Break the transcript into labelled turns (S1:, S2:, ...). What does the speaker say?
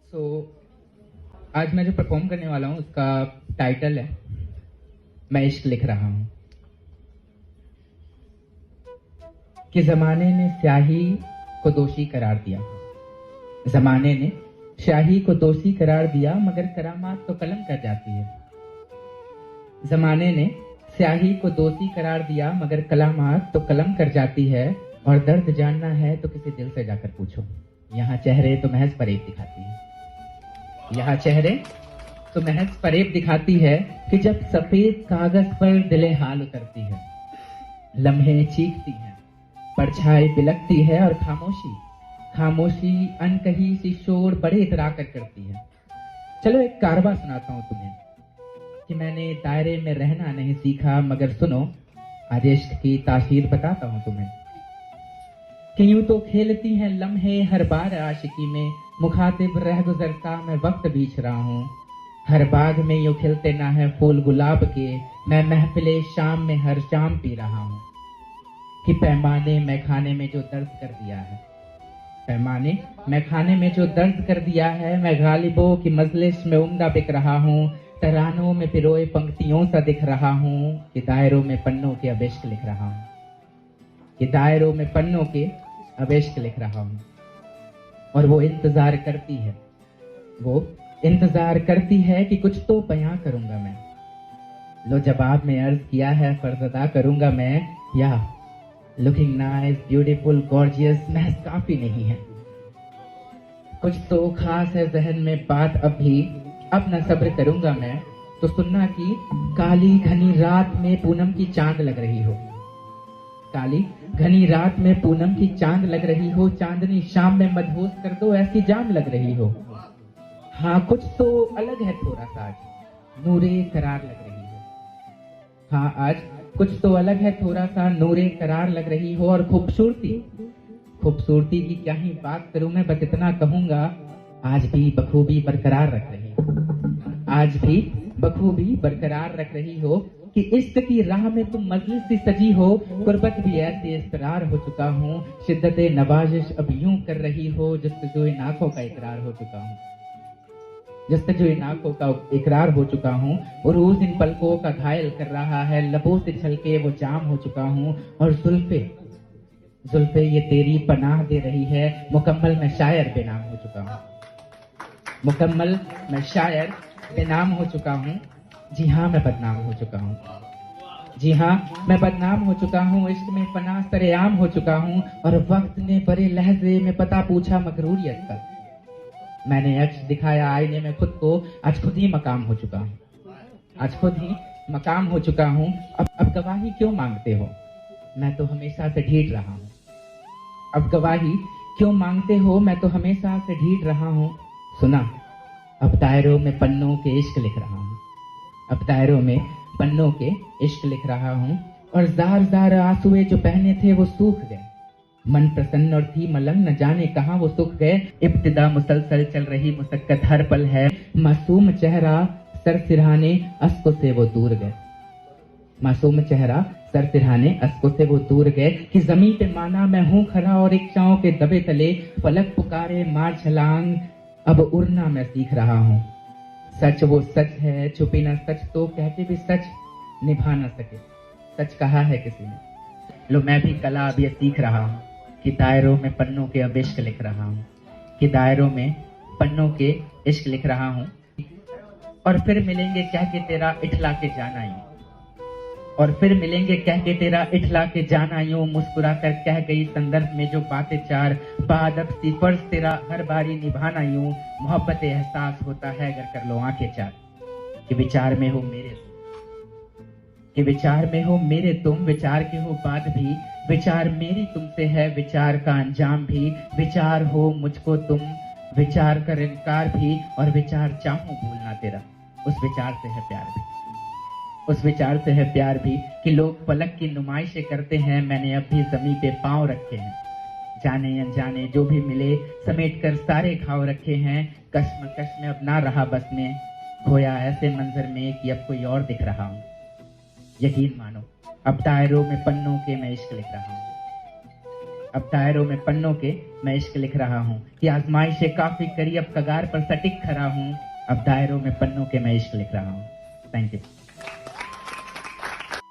S1: सो आज मैं जो परफॉर्म करने वाला हूँ उसका टाइटल है मैं इश्क लिख रहा हूँ। कि जमाने ने स्याही को दोषी करार दिया, जमाने ने स्याही को दोषी करार दिया, मगर करामात तो कलम कर जाती है। जमाने ने स्याही को दोषी करार दिया, मगर कलामात तो कलम कर जाती है। और दर्द जानना है तो किसी दिल से जाकर पूछो। यहाँ चेहरे तो महज फरेब दिखाती है, यहाँ चेहरे तो महज फरेब दिखाती है। कि जब सफेद कागज पर दिले हाल उतरती है, लम्हे चीखती हैं, परछाई बिलकती है, और खामोशी अनकही सी शोर बड़े इतरा कर करती है। चलो एक कारवा सुनाता हूँ तुम्हें कि मैंने दायरे में रहना नहीं सीखा, मगर सुनो आज इश्क की तासीर बताता हूँ तुम्हें। कि यूं तो खेलती हैं लम्हे हर बार आशिकी में, मुखातिब रह गुजरता मैं वक्त बीच रहा हूँ। हर बाग में यूं खिलते ना है फूल गुलाब के, मैं महफिले शाम में हर शाम पी रहा हूँ। कि पैमाने मैं खाने में जो दर्द कर दिया है, पैमाने मैं खाने में जो दर्द कर दिया है, मैं गालिबों की मजलिस में उम्दा बिक रहा हूँ। तरानों में पिरोए पंक्तियों सा दिख रहा हूँ। कि दायरों में पन्नों के अब इश्क लिख रहा हूँ, कि दायरों में पन्नों के अब इश्क लिख रहा हूँ। और वो इंतजार करती है, वो इंतजार करती है कि कुछ तो बयां करूंगा मैं। लो जवाब में अर्ज किया है फर्ज अदा करूंगा मैं, या लुकिंग नाइस ब्यूटीफुल गॉर्जियस महज काफी नहीं है। कुछ तो खास है जहन में बात अब भी, अब न सब्र करूंगा मैं। तो सुनना कि काली घनी रात में पूनम की चांद लग रही हो, काली घनी रात में पूनम की चांद लग रही हो। चांदनी शाम में मदहोश कर दो ऐसी जाम लग रही हो। हाँ कुछ तो अलग है थोड़ा सा आज नूरे करार लग रही हो। हाँ आज कुछ तो अलग है थोड़ा सा नूरे करार लग रही हो। और खूबसूरती की क्या ही बात करूं मैं, बस इतना कहूंगा आज भी बखूबी बरकरार रख रही हो, आज भी बखूबी बरकरार रख रही हो। कि इश्क की राह में तुम मजलिस सी सजी हो, गुर्बत भी ऐसे इस्तरार हो चुका हूँ। शिद्दत नवाजिश अब यूं कर रही हो, जस्तजोए आंखों का इकरार हो चुका हूँ, जस्तजोए आंखों का इकरार हो चुका हूँ। और रोज इन पलकों का घायल कर रहा है, लबों से छलके वो जाम हो चुका हूँ। और जुल्फे ये तेरी पनाह दे रही है, मुकम्मल मैं शायर बेनाम हो चुका हूँ, मुकम्मल मैं शायर बेनाम हो चुका हूँ। जी हाँ मैं बदनाम हो चुका हूँ, जी हाँ मैं बदनाम हो चुका हूँ। इश्क में फना सरेआम हो चुका हूँ। और वक्त ने बड़े लहजे में पता पूछा मगरूरियत का, मैंने अक्स दिखाया आईने में खुद को, आज खुद ही मकाम हो चुका हूँ, आज खुद ही मकाम हो चुका हूँ। अब गवाही क्यों मांगते हो, मैं तो हमेशा से ढीठ रहा हूँ। अब गवाही क्यों मांगते हो, मैं तो हमेशा से ढीठ रहा हूँ। सुना अब दायरों में पन्नों के इश्क लिख रहा हूँ, अब दायरों में पन्नों के इश्क लिख रहा हूँ। और जार आंसुए जो बहने थे वो सूख गए, मन प्रसन्न और थी मलंग न जाने कहाँ वो सूख गए। इब्तिदा मुसलसल चल रही मुसक्कत हर पल है, मासूम चेहरा सर सिरहाने अस्कों से वो दूर गए, मासूम चेहरा सर सिरहाने अस्कों से वो दूर गए। कि जमीन पे माना मैं हूँ खड़ा और रिक्शाओं के दबे तले, फलक पुकारे मार छलांग अब उड़ना मैं सीख रहा हूँ। सच वो सच है छुपी ना सच तो कह के भी सच निभा ना सके, सच कहा है किसी ने। लो मैं भी कला अब ये सीख रहा हूँ, कि दायरों में पन्नों के अब इश्क लिख रहा हूँ, कि दायरों में पन्नों के इश्क लिख रहा हूँ। और फिर मिलेंगे कह के तेरा इठला के जाना यूं, और फिर मिलेंगे कह के तेरा इठला के जाना यूं। मुस्कुरा कर कह गई संदर्भ में जो बातें चार, बादब सी फर्ज तेरा हर बारी निभाना यूं। मोहब्बत एहसास होता है अगर कर लो आंखें चार, कि विचार में हो मेरे, कि विचार में हो मेरे तुम, विचार के हो बाद भी, विचार मेरी तुमसे है विचार का अंजाम भी। विचार हो मुझको तुम, विचार कर इनकार भी, और विचार चाहूं भूलना तेरा, उस विचार से है प्यार भी, उस विचार से है प्यार भी। कि लोग पलक की नुमाइशें करते हैं, मैंने अब भी जमीन पे पांव रखे हैं। जाने अनजाने जो भी मिले समेट कर सारे घाव रखे हैं। कश्मकश में अब ना रहा बस में, खोया ऐसे मंजर में कि अब कोई और दिख रहा हूँ। यकीन मानो अब दायरों में पन्नों के मैं इश्क लिख रहा हूँ। अब दायरों में पन्नों के मैं इश्क लिख रहा हूँ कि आजमाइशे काफी करी अब कगार पर सटिक खड़ा हूँ अब दायरों में पन्नों के मैं इश्क लिख रहा हूँ। Thank you.